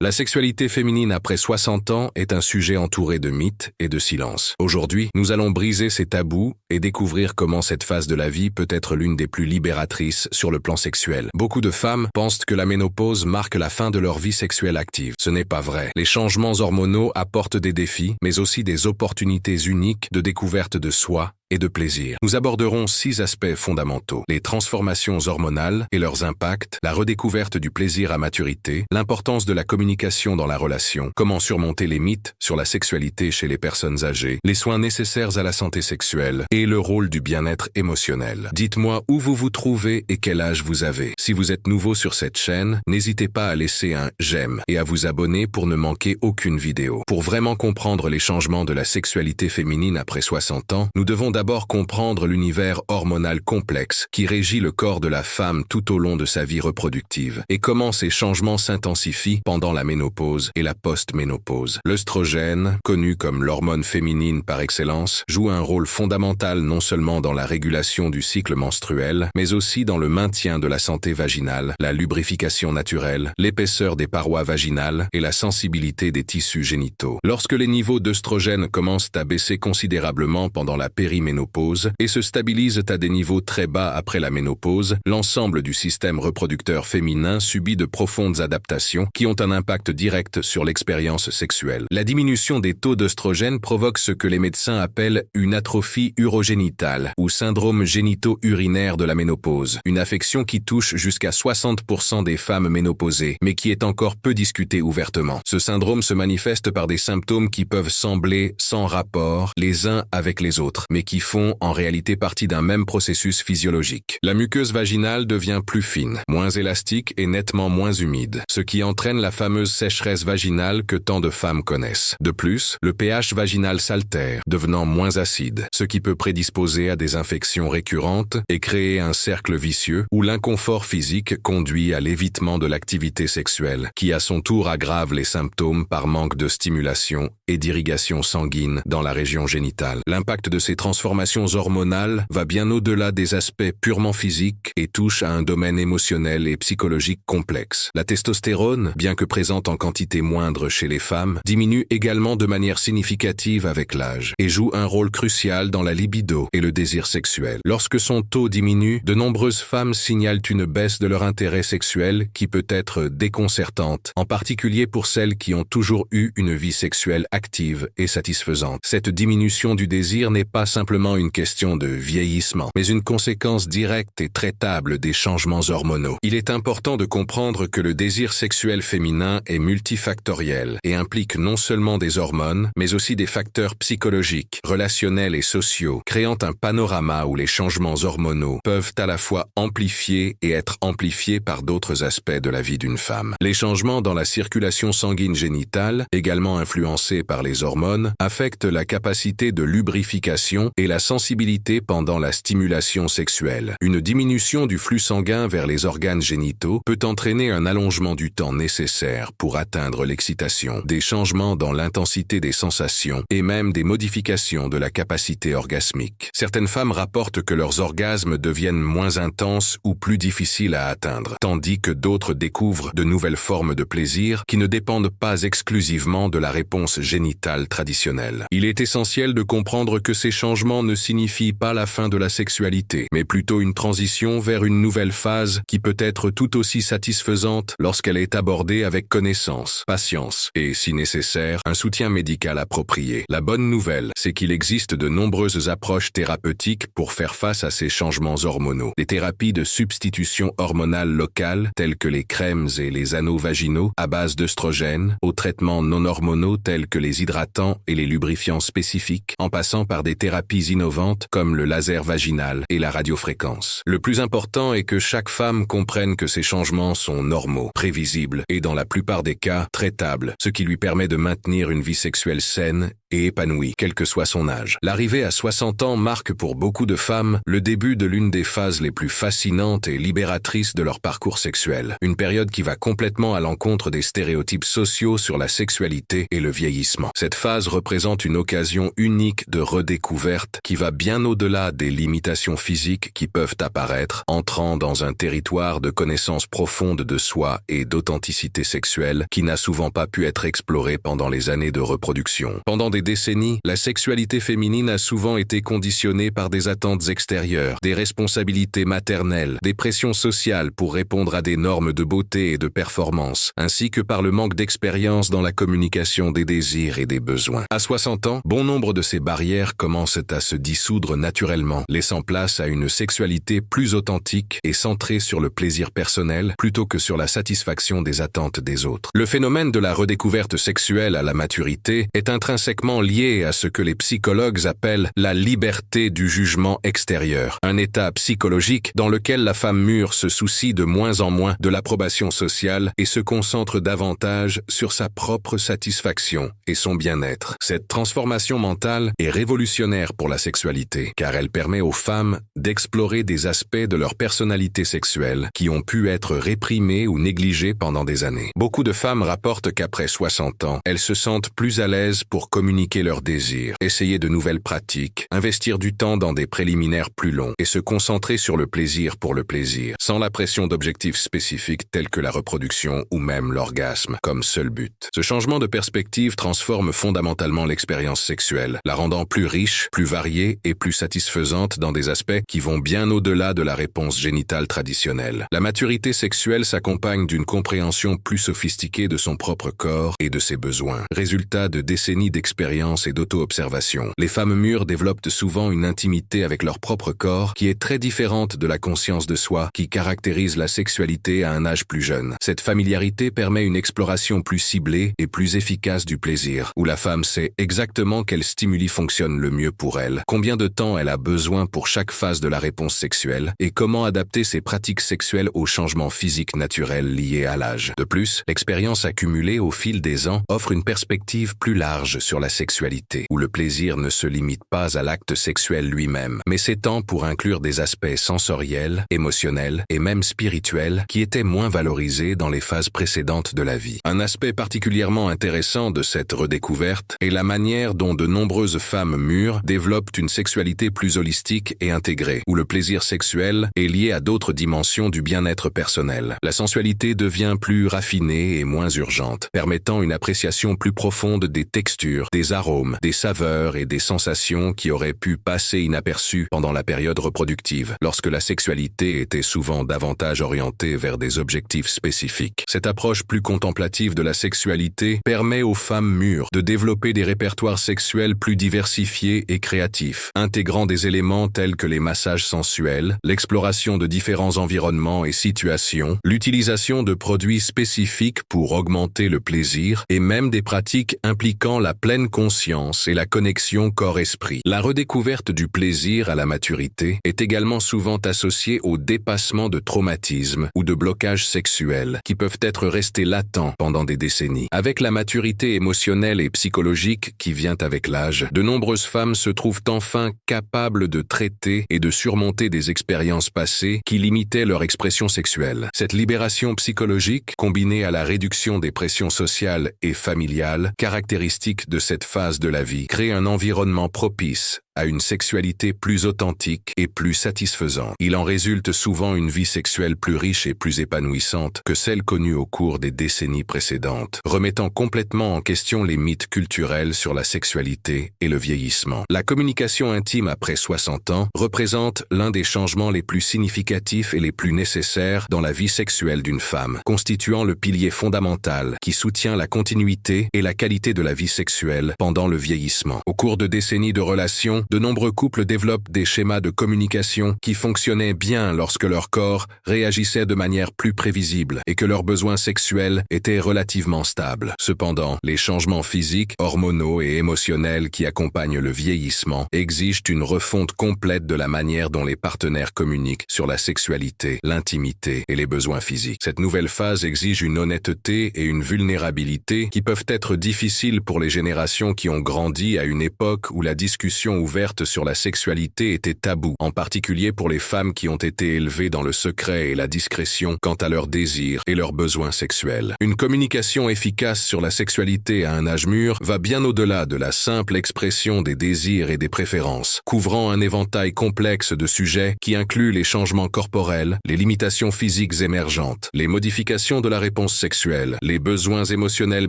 La sexualité féminine après 60 ans est un sujet entouré de mythes et de silence. Aujourd'hui, nous allons briser ces tabous et découvrir comment cette phase de la vie peut être l'une des plus libératrices sur le plan sexuel. Beaucoup de femmes pensent que la ménopause marque la fin de leur vie sexuelle active. Ce n'est pas vrai. Les changements hormonaux apportent des défis, mais aussi des opportunités uniques de découverte de soi et de plaisir. Nous aborderons 6 aspects fondamentaux: les transformations hormonales et leurs impacts, la redécouverte du plaisir à maturité, l'importance de la communication dans la relation, comment surmonter les mythes sur la sexualité chez les personnes âgées, les soins nécessaires à la santé sexuelle et le rôle du bien-être émotionnel. Dites-moi où vous vous trouvez et quel âge vous avez. Si vous êtes nouveau sur cette chaîne, n'hésitez pas à laisser un j'aime et à vous abonner pour ne manquer aucune vidéo. Pour vraiment comprendre les changements de la sexualité féminine après 60 ans, nous devons d'abord comprendre l'univers hormonal complexe qui régit le corps de la femme tout au long de sa vie reproductive et comment ces changements s'intensifient pendant la ménopause et la post-ménopause. L'œstrogène, connu comme l'hormone féminine par excellence, joue un rôle fondamental non seulement dans la régulation du cycle menstruel, mais aussi dans le maintien de la santé vaginale, la lubrification naturelle, l'épaisseur des parois vaginales et la sensibilité des tissus génitaux. Lorsque les niveaux d'œstrogène commencent à baisser considérablement pendant la périménopause et se stabilisent à des niveaux très bas après la ménopause, l'ensemble du système reproducteur féminin subit de profondes adaptations qui ont un impact direct sur l'expérience sexuelle. La diminution des taux d'œstrogène provoque ce que les médecins appellent une atrophie urogénitale ou syndrome génito-urinaire de la ménopause, une affection qui touche jusqu'à 60% des femmes ménopausées, mais qui est encore peu discutée ouvertement. Ce syndrome se manifeste par des symptômes qui peuvent sembler sans rapport les uns avec les autres, mais qui font en réalité partie d'un même processus physiologique. La muqueuse vaginale devient plus fine, moins élastique et nettement moins humide, ce qui entraîne la fameuse sécheresse vaginale que tant de femmes connaissent. De plus, le pH vaginal s'altère, devenant moins acide, ce qui peut prédisposer à des infections récurrentes et créer un cercle vicieux où l'inconfort physique conduit à l'évitement de l'activité sexuelle, qui à son tour aggrave les symptômes par manque de stimulation et d'irrigation sanguine dans la région génitale. L'impact de ces transformations hormonales va bien au-delà des aspects purement physiques et touche à un domaine émotionnel et psychologique complexe. La testostérone, bien que présente en quantité moindre chez les femmes, diminue également de manière significative avec l'âge et joue un rôle crucial dans la libido et le désir sexuel. Lorsque son taux diminue, de nombreuses femmes signalent une baisse de leur intérêt sexuel qui peut être déconcertante, en particulier pour celles qui ont toujours eu une vie sexuelle active et satisfaisante. Cette diminution du désir n'est pas simplement une question de vieillissement, mais une conséquence directe et traitable des changements hormonaux. Il est important de comprendre que le désir sexuel féminin est multifactoriel et implique non seulement des hormones, mais aussi des facteurs psychologiques, relationnels et sociaux, créant un panorama où les changements hormonaux peuvent à la fois amplifier et être amplifiés par d'autres aspects de la vie d'une femme. Les changements dans la circulation sanguine génitale, également influencés par les hormones, affectent la capacité de lubrification et la sensibilité pendant la stimulation sexuelle. Une diminution du flux sanguin vers les organes génitaux peut entraîner un allongement du temps nécessaire pour atteindre l'excitation, des changements dans l'intensité des sensations et même des modifications de la capacité orgasmique. Certaines femmes rapportent que leurs orgasmes deviennent moins intenses ou plus difficiles à atteindre, tandis que d'autres découvrent de nouvelles formes de plaisir qui ne dépendent pas exclusivement de la réponse génitale traditionnelle. Il est essentiel de comprendre que ces changements ne signifient pas la fin de la sexualité, mais plutôt une transition vers une nouvelle phase qui peut être tout aussi satisfaisante lorsqu'elle est abordée avec connaissance, patience et, si nécessaire, un soutien médical approprié. La bonne nouvelle, c'est qu'il existe de nombreuses approches thérapeutiques pour faire face à ces changements hormonaux. Des thérapies de substitution hormonale locale, telles que les crèmes et les anneaux vaginaux à base d'œstrogène, aux traitements non hormonaux tels que les hydratants et les lubrifiants spécifiques, en passant par des thérapies innovantes comme le laser vaginal et la radiofréquence. Le plus important est que chaque femme comprenne que ces changements sont normaux, prévisibles et dans la plupart des cas traitables, ce qui lui permet de maintenir une vie sexuelle saine et épanouie, quel que soit son âge. L'arrivée à 60 ans marque pour beaucoup de femmes le début de l'une des phases les plus fascinantes et libératrices de leur parcours sexuel. Une période qui va complètement à l'encontre des stéréotypes sociaux sur la sexualité et le vieillissement. Cette phase représente une occasion unique de redécouverte qui va bien au-delà des limitations physiques qui peuvent apparaître, entrant dans un territoire de connaissance profonde de soi et d'authenticité sexuelle qui n'a souvent pas pu être exploré pendant les années de reproduction. Pendant des décennies, la sexualité féminine a souvent été conditionnée par des attentes extérieures, des responsabilités maternelles, des pressions sociales pour répondre à des normes de beauté et de performance, ainsi que par le manque d'expérience dans la communication des désirs et des besoins. À 60 ans, bon nombre de ces barrières commencent à se dissoudre naturellement, laissant place à une sexualité plus authentique et centrée sur le plaisir personnel plutôt que sur la satisfaction des attentes des autres. Le phénomène de la redécouverte sexuelle à la maturité est intrinsèquement lié à ce que les psychologues appellent la liberté du jugement extérieur, un état psychologique dans lequel la femme mûre se soucie de moins en moins de l'approbation sociale et se concentre davantage sur sa propre satisfaction et son bien-être. Cette transformation mentale est révolutionnaire pour la sexualité, car elle permet aux femmes d'explorer des aspects de leur personnalité sexuelle qui ont pu être réprimés ou négligés pendant des années. Beaucoup de femmes rapportent qu'après 60 ans, elles se sentent plus à l'aise pour communiquer leurs désirs, essayer de nouvelles pratiques, investir du temps dans des préliminaires plus longs et se concentrer sur le plaisir pour le plaisir, sans la pression d'objectifs spécifiques tels que la reproduction ou même l'orgasme comme seul but. Ce changement de perspective transforme fondamentalement l'expérience sexuelle, la rendant plus riche, plus variée et plus satisfaisante dans des aspects qui vont bien au-delà de la réponse génitale traditionnelle. La maturité sexuelle s'accompagne d'une compréhension plus sophistiquée de son propre corps et de ses besoins. Résultat de décennies d'expérience et d'auto-observation, les femmes mûres développent souvent une intimité avec leur propre corps qui est très différente de la conscience de soi qui caractérise la sexualité à un âge plus jeune. Cette familiarité permet une exploration plus ciblée et plus efficace du plaisir, où la femme sait exactement quel stimuli fonctionne le mieux pour elle, combien de temps elle a besoin pour chaque phase de la réponse sexuelle et comment adapter ses pratiques sexuelles aux changements physiques naturels liés à l'âge. De plus, l'expérience accumulée au fil des ans offre une perspective plus large sur la sexualité, où le plaisir ne se limite pas à l'acte sexuel lui-même, mais s'étend pour inclure des aspects sensoriels, émotionnels et même spirituels qui étaient moins valorisés dans les phases précédentes de la vie. Un aspect particulièrement intéressant de cette redécouverte est la manière dont de nombreuses femmes mûres développent une sexualité plus holistique et intégrée, où le plaisir sexuel est lié à d'autres dimensions du bien-être personnel. La sensualité devient plus raffinée et moins urgente, permettant une appréciation plus profonde des textures, des arômes, des saveurs et des sensations qui auraient pu passer inaperçues pendant la période reproductive, lorsque la sexualité était souvent davantage orientée vers des objectifs spécifiques. Cette approche plus contemplative de la sexualité permet aux femmes mûres de développer des répertoires sexuels plus diversifiés et créatifs, intégrant des éléments tels que les massages sensuels, l'exploration de différents environnements et situations, l'utilisation de produits spécifiques pour augmenter le plaisir et même des pratiques impliquant la pleine conscience et la connexion corps-esprit. La redécouverte du plaisir à la maturité est également souvent associée au dépassement de traumatismes ou de blocages sexuels qui peuvent être restés latents pendant des décennies. Avec la maturité émotionnelle et psychologique qui vient avec l'âge, de nombreuses femmes se trouvent enfin capables de traiter et de surmonter des expériences passées qui limitaient leur expression sexuelle. Cette libération psychologique, combinée à la réduction des pressions sociales et familiales, caractéristiques de cette phase de la vie, crée un environnement propice à une sexualité plus authentique et plus satisfaisante. Il en résulte souvent une vie sexuelle plus riche et plus épanouissante que celle connue au cours des décennies précédentes, remettant complètement en question les mythes culturels sur la sexualité et le vieillissement. La communication intime après 60 ans représente l'un des changements les plus significatifs et les plus nécessaires dans la vie sexuelle d'une femme, constituant le pilier fondamental qui soutient la continuité et la qualité de la vie sexuelle pendant le vieillissement. Au cours de décennies de relations, façon, de nombreux couples développent des schémas de communication qui fonctionnaient bien lorsque leur corps réagissait de manière plus prévisible et que leurs besoins sexuels étaient relativement stables. Cependant, les changements physiques, hormonaux et émotionnels qui accompagnent le vieillissement exigent une refonte complète de la manière dont les partenaires communiquent sur la sexualité, l'intimité et les besoins physiques. Cette nouvelle phase exige une honnêteté et une vulnérabilité qui peuvent être difficiles pour les générations qui ont grandi à une époque où la discussion ouverte sur la sexualité était taboue, en particulier pour les femmes qui ont été élevées dans le secret et la discrétion quant à leurs désirs et leurs besoins sexuels. Une communication efficace sur la sexualité à un âge mûr va bien au-delà de la simple expression des désirs et des préférences, couvrant un éventail complexe de sujets qui inclut les changements corporels, les limitations physiques émergentes, les modifications de la réponse sexuelle, les besoins émotionnels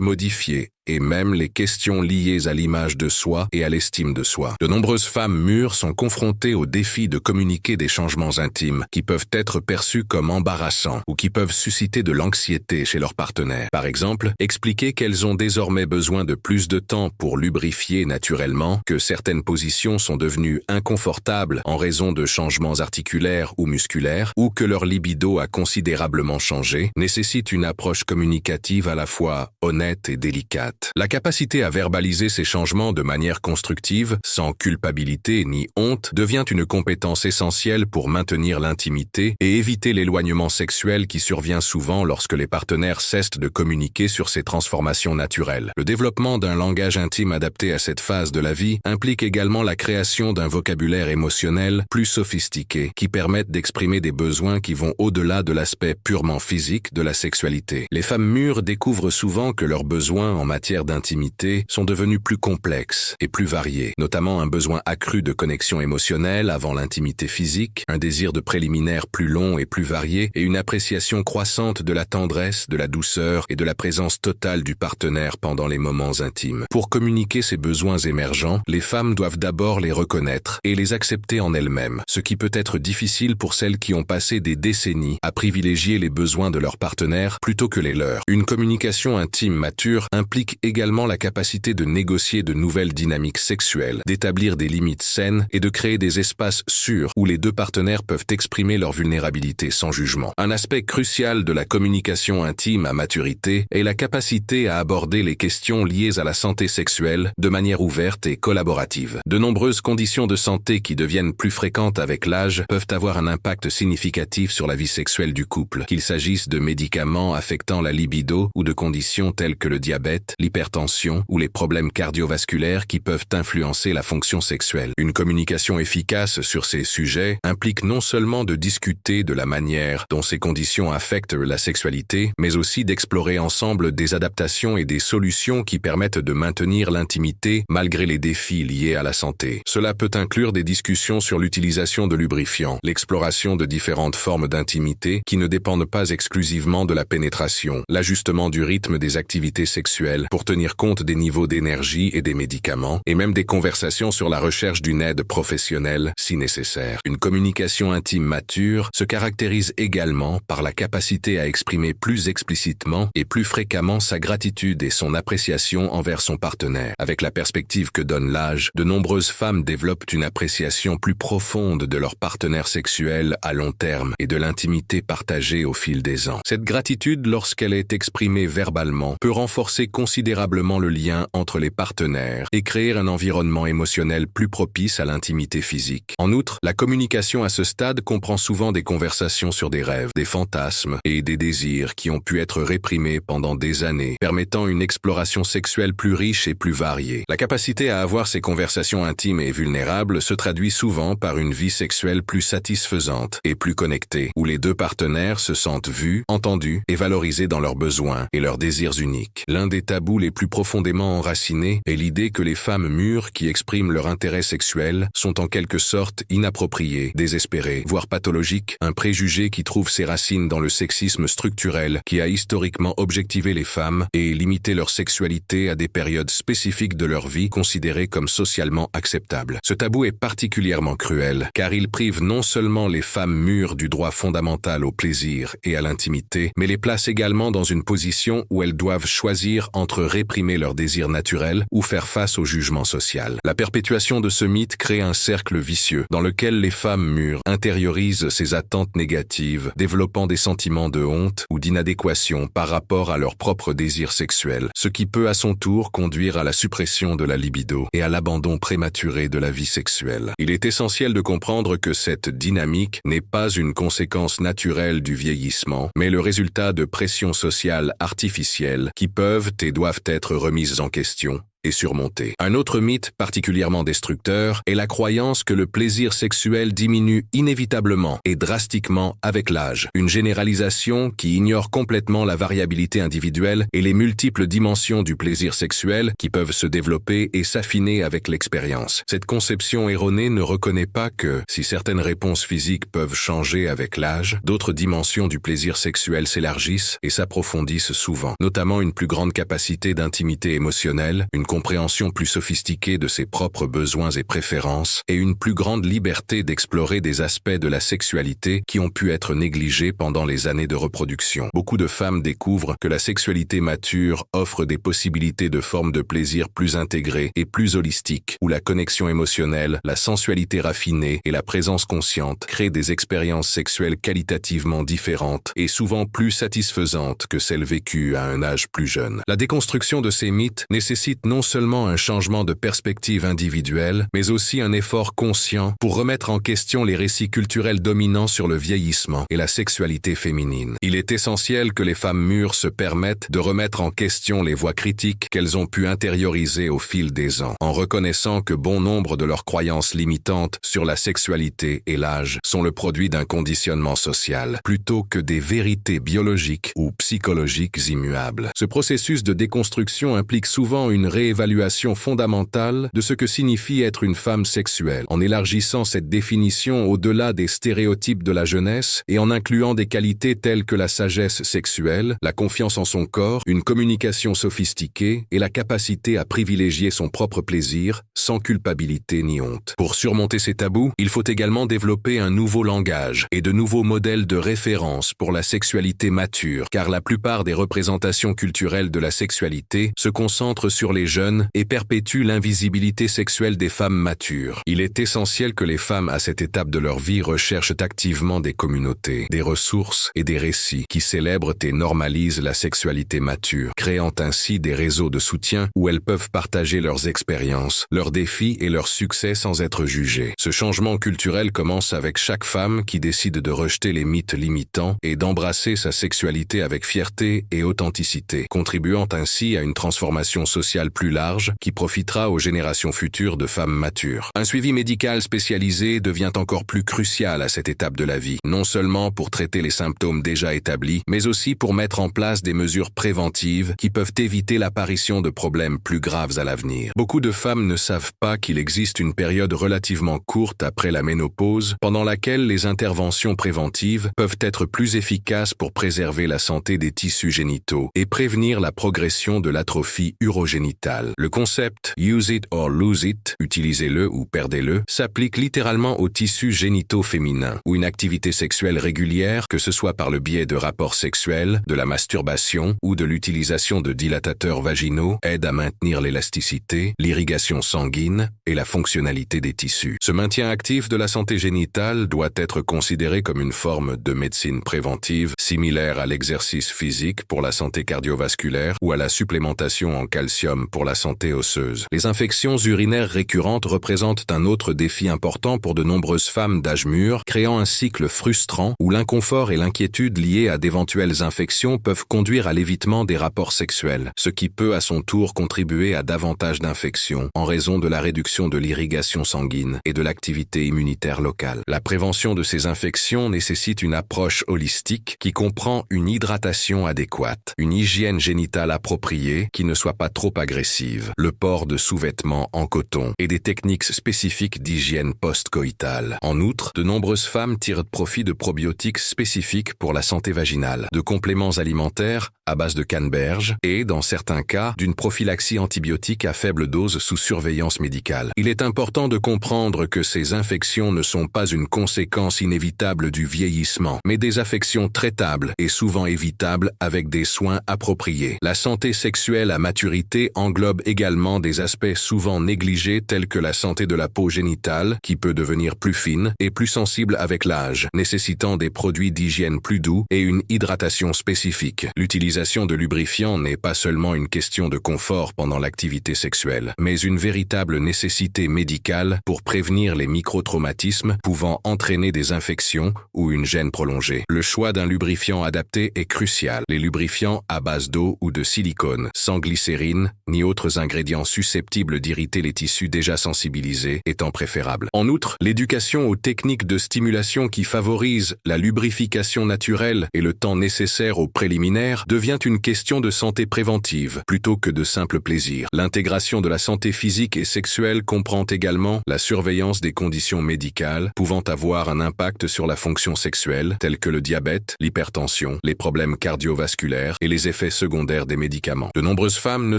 modifiés, et même les questions liées à l'image de soi et à l'estime de soi. De nombreuses femmes mûres sont confrontées au défi de communiquer des changements intimes qui peuvent être perçus comme embarrassants ou qui peuvent susciter de l'anxiété chez leur partenaire. Par exemple, expliquer qu'elles ont désormais besoin de plus de temps pour lubrifier naturellement, que certaines positions sont devenues inconfortables en raison de changements articulaires ou musculaires, ou que leur libido a considérablement changé, nécessite une approche communicative à la fois honnête et délicate. La capacité à verbaliser ces changements de manière constructive, sans culpabilité ni honte, devient une compétence essentielle pour maintenir l'intimité et éviter l'éloignement sexuel qui survient souvent lorsque les partenaires cessent de communiquer sur ces transformations naturelles. Le développement d'un langage intime adapté à cette phase de la vie implique également la création d'un vocabulaire émotionnel plus sophistiqué qui permette d'exprimer des besoins qui vont au-delà de l'aspect purement physique de la sexualité. Les femmes mûres découvrent souvent que leurs besoins en matière d'intimité sont devenus plus complexes et plus variés, notamment un besoin accru de connexion émotionnelle avant l'intimité physique, un désir de préliminaire plus long et plus varié et une appréciation croissante de la tendresse, de la douceur et de la présence totale du partenaire pendant les moments intimes. Pour communiquer ces besoins émergents, les femmes doivent d'abord les reconnaître et les accepter en elles-mêmes, ce qui peut être difficile pour celles qui ont passé des décennies à privilégier les besoins de leur partenaire plutôt que les leurs. Une communication intime mature implique également la capacité de négocier de nouvelles dynamiques sexuelles, d'établir des limites saines et de créer des espaces sûrs où les deux partenaires peuvent exprimer leur vulnérabilité sans jugement. Un aspect crucial de la communication intime à maturité est la capacité à aborder les questions liées à la santé sexuelle de manière ouverte et collaborative. De nombreuses conditions de santé qui deviennent plus fréquentes avec l'âge peuvent avoir un impact significatif sur la vie sexuelle du couple, qu'il s'agisse de médicaments affectant la libido ou de conditions telles que le diabète, l'hypertension ou les problèmes cardiovasculaires qui peuvent influencer la fonction sexuelle. Une communication efficace sur ces sujets implique non seulement de discuter de la manière dont ces conditions affectent la sexualité, mais aussi d'explorer ensemble des adaptations et des solutions qui permettent de maintenir l'intimité malgré les défis liés à la santé. Cela peut inclure des discussions sur l'utilisation de lubrifiants, l'exploration de différentes formes d'intimité qui ne dépendent pas exclusivement de la pénétration, l'ajustement du rythme des activités sexuelles pour tenir compte des niveaux d'énergie et des médicaments, et même des conversations sur la recherche d'une aide professionnelle si nécessaire. Une communication intime mature se caractérise également par la capacité à exprimer plus explicitement et plus fréquemment sa gratitude et son appréciation envers son partenaire. Avec la perspective que donne l'âge, de nombreuses femmes développent une appréciation plus profonde de leur partenaire sexuel à long terme et de l'intimité partagée au fil des ans. Cette gratitude, lorsqu'elle est exprimée verbalement, peut renforcer considérablement le lien entre les partenaires et créer un environnement émotionnel plus propice à l'intimité physique. En outre, la communication à ce stade comprend souvent des conversations sur des rêves, des fantasmes et des désirs qui ont pu être réprimés pendant des années, permettant une exploration sexuelle plus riche et plus variée. La capacité à avoir ces conversations intimes et vulnérables se traduit souvent par une vie sexuelle plus satisfaisante et plus connectée, où les deux partenaires se sentent vus, entendus et valorisés dans leurs besoins et leurs désirs uniques. L'un des tabous les plus profondément enracinés est l'idée que les femmes mûres qui expriment leur intérêt sexuel sont en quelque sorte inappropriées, désespérées, voire pathologiques, un préjugé qui trouve ses racines dans le sexisme structurel qui a historiquement objectivé les femmes et limité leur sexualité à des périodes spécifiques de leur vie considérées comme socialement acceptables. Ce tabou est particulièrement cruel, car il prive non seulement les femmes mûres du droit fondamental au plaisir et à l'intimité, mais les place également dans une position où elles doivent choisir entre d'autres réprimer leur désir naturel ou faire face au jugement social. La perpétuation de ce mythe crée un cercle vicieux dans lequel les femmes mûres intériorisent ces attentes négatives, développant des sentiments de honte ou d'inadéquation par rapport à leur propre désir sexuel, ce qui peut à son tour conduire à la suppression de la libido et à l'abandon prématuré de la vie sexuelle. Il est essentiel de comprendre que cette dynamique n'est pas une conséquence naturelle du vieillissement, mais le résultat de pressions sociales artificielles qui peuvent et doivent être remises en question et surmonter. Un autre mythe particulièrement destructeur est la croyance que le plaisir sexuel diminue inévitablement et drastiquement avec l'âge. Une généralisation qui ignore complètement la variabilité individuelle et les multiples dimensions du plaisir sexuel qui peuvent se développer et s'affiner avec l'expérience. Cette conception erronée ne reconnaît pas que, si certaines réponses physiques peuvent changer avec l'âge, d'autres dimensions du plaisir sexuel s'élargissent et s'approfondissent souvent, notamment une plus grande capacité d'intimité émotionnelle, une compréhension plus sophistiquée de ses propres besoins et préférences, et une plus grande liberté d'explorer des aspects de la sexualité qui ont pu être négligés pendant les années de reproduction. Beaucoup de femmes découvrent que la sexualité mature offre des possibilités de formes de plaisir plus intégrées et plus holistiques, où la connexion émotionnelle, la sensualité raffinée et la présence consciente créent des expériences sexuelles qualitativement différentes et souvent plus satisfaisantes que celles vécues à un âge plus jeune. La déconstruction de ces mythes nécessite non seulement un changement de perspective individuelle, mais aussi un effort conscient pour remettre en question les récits culturels dominants sur le vieillissement et la sexualité féminine. Il est essentiel que les femmes mûres se permettent de remettre en question les voix critiques qu'elles ont pu intérioriser au fil des ans, en reconnaissant que bon nombre de leurs croyances limitantes sur la sexualité et l'âge sont le produit d'un conditionnement social, plutôt que des vérités biologiques ou psychologiques immuables. Ce processus de déconstruction implique souvent une réévaluation fondamentale de ce que signifie être une femme sexuelle, en élargissant cette définition au-delà des stéréotypes de la jeunesse et en incluant des qualités telles que la sagesse sexuelle, la confiance en son corps, une communication sophistiquée et la capacité à privilégier son propre plaisir sans culpabilité ni honte. Pour surmonter ces tabous, il faut également développer un nouveau langage et de nouveaux modèles de référence pour la sexualité mature, car la plupart des représentations culturelles de la sexualité se concentrent sur les jeunes et perpétuent l'invisibilité sexuelle des femmes matures. Il est essentiel que les femmes à cette étape de leur vie recherchent activement des communautés, des ressources et des récits qui célèbrent et normalisent la sexualité mature, créant ainsi des réseaux de soutien où elles peuvent partager leurs expériences, leurs défis et leurs succès sans être jugées. Ce changement culturel commence avec chaque femme qui décide de rejeter les mythes limitants et d'embrasser sa sexualité avec fierté et authenticité, contribuant ainsi à une transformation sociale plus large qui profitera aux générations futures de femmes matures. Un suivi médical spécialisé devient encore plus crucial à cette étape de la vie, non seulement pour traiter les symptômes déjà établis, mais aussi pour mettre en place des mesures préventives qui peuvent éviter l'apparition de problèmes plus graves à l'avenir. Beaucoup de femmes ne savent pas qu'il existe une période relativement courte après la ménopause, pendant laquelle les interventions préventives peuvent être plus efficaces pour préserver la santé des tissus génitaux et prévenir la progression de l'atrophie urogénitale. Le concept « use it or lose it », utilisez-le ou perdez-le, s'applique littéralement aux tissus génitaux féminins, où une activité sexuelle régulière, que ce soit par le biais de rapports sexuels, de la masturbation ou de l'utilisation de dilatateurs vaginaux, aide à maintenir l'élasticité, l'irrigation sanguine et la fonctionnalité des tissus. Ce maintien actif de la santé génitale doit être considéré comme une forme de médecine préventive, similaire à l'exercice physique pour la santé cardiovasculaire ou à la supplémentation en calcium pour la santé osseuse. Les infections urinaires récurrentes représentent un autre défi important pour de nombreuses femmes d'âge mûr, créant un cycle frustrant où l'inconfort et l'inquiétude liés à d'éventuelles infections peuvent conduire à l'évitement des rapports sexuels, ce qui peut à son tour contribuer à davantage d'infections en raison de la réduction de l'irrigation sanguine et de l'activité immunitaire locale. La prévention de ces infections nécessite une approche holistique qui comprend une hydratation adéquate, une hygiène génitale appropriée qui ne soit pas trop agressive, progressive, le port de sous-vêtements en coton et des techniques spécifiques d'hygiène post-coïtale. En outre, de nombreuses femmes tirent profit de probiotiques spécifiques pour la santé vaginale, de compléments alimentaires à base de canneberge et, dans certains cas, d'une prophylaxie antibiotique à faible dose sous surveillance médicale. Il est important de comprendre que ces infections ne sont pas une conséquence inévitable du vieillissement, mais des affections traitables et souvent évitables avec des soins appropriés. La santé sexuelle à maturité englobe également des aspects souvent négligés tels que la santé de la peau génitale, qui peut devenir plus fine et plus sensible avec l'âge, nécessitant des produits d'hygiène plus doux et une hydratation spécifique. L'utilisation de lubrifiants n'est pas seulement une question de confort pendant l'activité sexuelle, mais une véritable nécessité médicale pour prévenir les microtraumatismes pouvant entraîner des infections ou une gêne prolongée. Le choix d'un lubrifiant adapté est crucial. Les lubrifiants à base d'eau ou de silicone, sans glycérine ni autres ingrédients susceptibles d'irriter les tissus déjà sensibilisés, étant préférable. En outre, l'éducation aux techniques de stimulation qui favorisent la lubrification naturelle et le temps nécessaire aux préliminaires devient une question de santé préventive plutôt que de simple plaisir. L'intégration de la santé physique et sexuelle comprend également la surveillance des conditions médicales pouvant avoir un impact sur la fonction sexuelle, tels que le diabète, l'hypertension, les problèmes cardiovasculaires et les effets secondaires des médicaments. De nombreuses femmes ne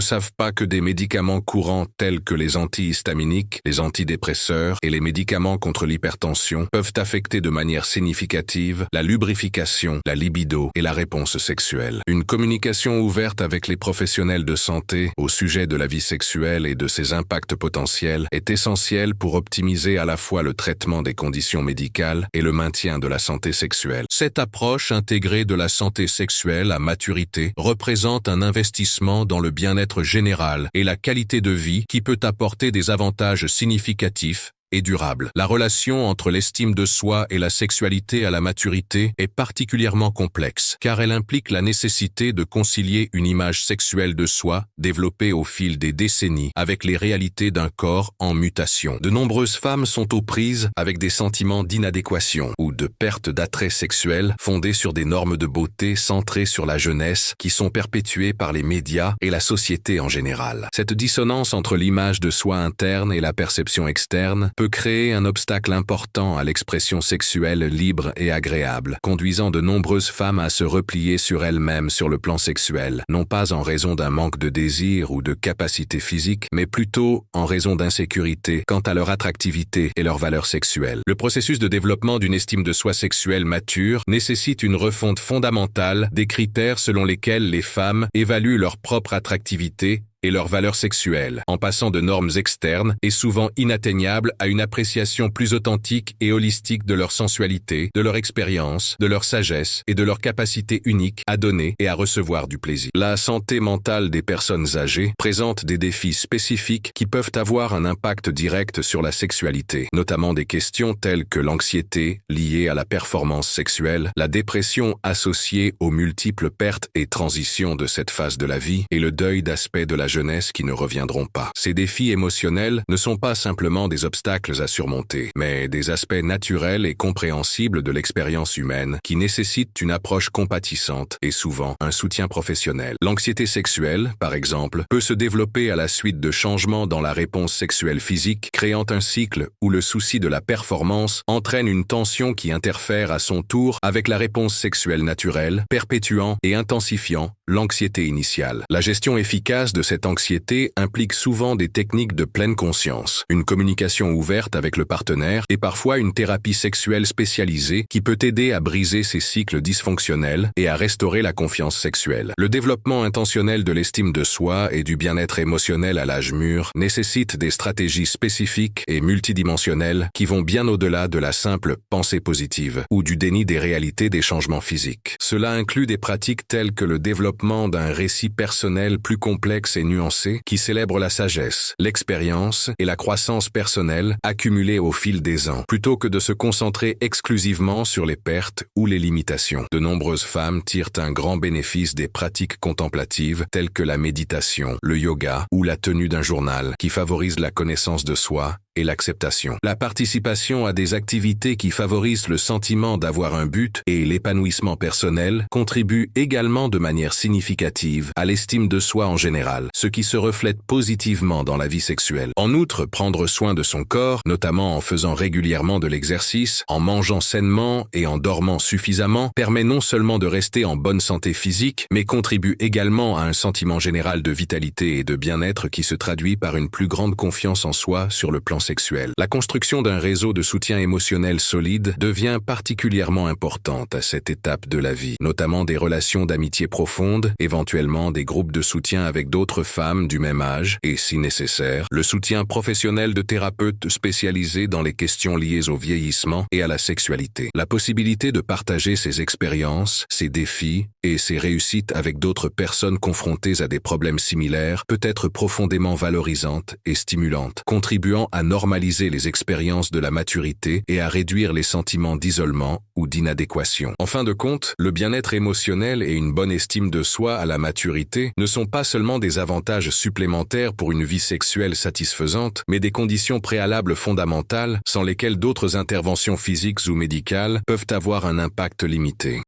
savent pas que des médicaments courants tels que les antihistaminiques, les antidépresseurs et les médicaments contre l'hypertension peuvent affecter de manière significative la lubrification, la libido et la réponse sexuelle. Une communication ouverte avec les professionnels de santé au sujet de la vie sexuelle et de ses impacts potentiels est essentielle pour optimiser à la fois le traitement des conditions médicales et le maintien de la santé sexuelle. Cette approche intégrée de la santé sexuelle à maturité représente un investissement dans le bien-être général et la qualité de vie qui peut apporter des avantages significatifs et durable. La relation entre l'estime de soi et la sexualité à la maturité est particulièrement complexe, car elle implique la nécessité de concilier une image sexuelle de soi, développée au fil des décennies, avec les réalités d'un corps en mutation. De nombreuses femmes sont aux prises avec des sentiments d'inadéquation ou de perte d'attrait sexuel fondés sur des normes de beauté centrées sur la jeunesse qui sont perpétuées par les médias et la société en général. Cette dissonance entre l'image de soi interne et la perception externe peut créer un obstacle important à l'expression sexuelle libre et agréable, conduisant de nombreuses femmes à se replier sur elles-mêmes sur le plan sexuel, non pas en raison d'un manque de désir ou de capacité physique, mais plutôt en raison d'insécurité quant à leur attractivité et leur valeur sexuelle. Le processus de développement d'une estime de soi sexuelle mature nécessite une refonte fondamentale des critères selon lesquels les femmes évaluent leur propre attractivité et leur valeur sexuelle, en passant de normes externes et souvent inatteignables à une appréciation plus authentique et holistique de leur sensualité, de leur expérience, de leur sagesse et de leur capacité unique à donner et à recevoir du plaisir. La santé mentale des personnes âgées présente des défis spécifiques qui peuvent avoir un impact direct sur la sexualité, notamment des questions telles que l'anxiété liée à la performance sexuelle, la dépression associée aux multiples pertes et transitions de cette phase de la vie et le deuil d'aspects de la jeunesse qui ne reviendront pas. Ces défis émotionnels ne sont pas simplement des obstacles à surmonter, mais des aspects naturels et compréhensibles de l'expérience humaine qui nécessitent une approche compatissante et souvent un soutien professionnel. L'anxiété sexuelle, par exemple, peut se développer à la suite de changements dans la réponse sexuelle physique, créant un cycle où le souci de la performance entraîne une tension qui interfère à son tour avec la réponse sexuelle naturelle, perpétuant et intensifiant l'anxiété initiale. La gestion efficace de cette anxiété implique souvent des techniques de pleine conscience, une communication ouverte avec le partenaire et parfois une thérapie sexuelle spécialisée qui peut aider à briser ces cycles dysfonctionnels et à restaurer la confiance sexuelle. Le développement intentionnel de l'estime de soi et du bien-être émotionnel à l'âge mûr nécessite des stratégies spécifiques et multidimensionnelles qui vont bien au-delà de la simple pensée positive ou du déni des réalités des changements physiques. Cela inclut des pratiques telles que le développement d'un récit personnel plus complexe et nuancé qui célèbre la sagesse, l'expérience et la croissance personnelle accumulées au fil des ans, plutôt que de se concentrer exclusivement sur les pertes ou les limitations. De nombreuses femmes tirent un grand bénéfice des pratiques contemplatives telles que la méditation, le yoga ou la tenue d'un journal qui favorisent la connaissance de soi et l'acceptation. La participation à des activités qui favorisent le sentiment d'avoir un but et l'épanouissement personnel contribue également de manière significative à l'estime de soi en général, ce qui se reflète positivement dans la vie sexuelle. En outre, prendre soin de son corps, notamment en faisant régulièrement de l'exercice, en mangeant sainement et en dormant suffisamment, permet non seulement de rester en bonne santé physique, mais contribue également à un sentiment général de vitalité et de bien-être qui se traduit par une plus grande confiance en soi sur le plan sexuel. La construction d'un réseau de soutien émotionnel solide devient particulièrement importante à cette étape de la vie, notamment des relations d'amitié profondes, éventuellement des groupes de soutien avec d'autres femmes du même âge et, si nécessaire, le soutien professionnel de thérapeutes spécialisés dans les questions liées au vieillissement et à la sexualité. La possibilité de partager ses expériences, ses défis et ses réussites avec d'autres personnes confrontées à des problèmes similaires peut être profondément valorisante et stimulante, contribuant à normaliser les expériences de la maturité et à réduire les sentiments d'isolement ou d'inadéquation. En fin de compte, le bien-être émotionnel et une bonne estime de soi à la maturité ne sont pas seulement des avantages supplémentaires pour une vie sexuelle satisfaisante, mais des conditions préalables fondamentales sans lesquelles d'autres interventions physiques ou médicales peuvent avoir un impact limité.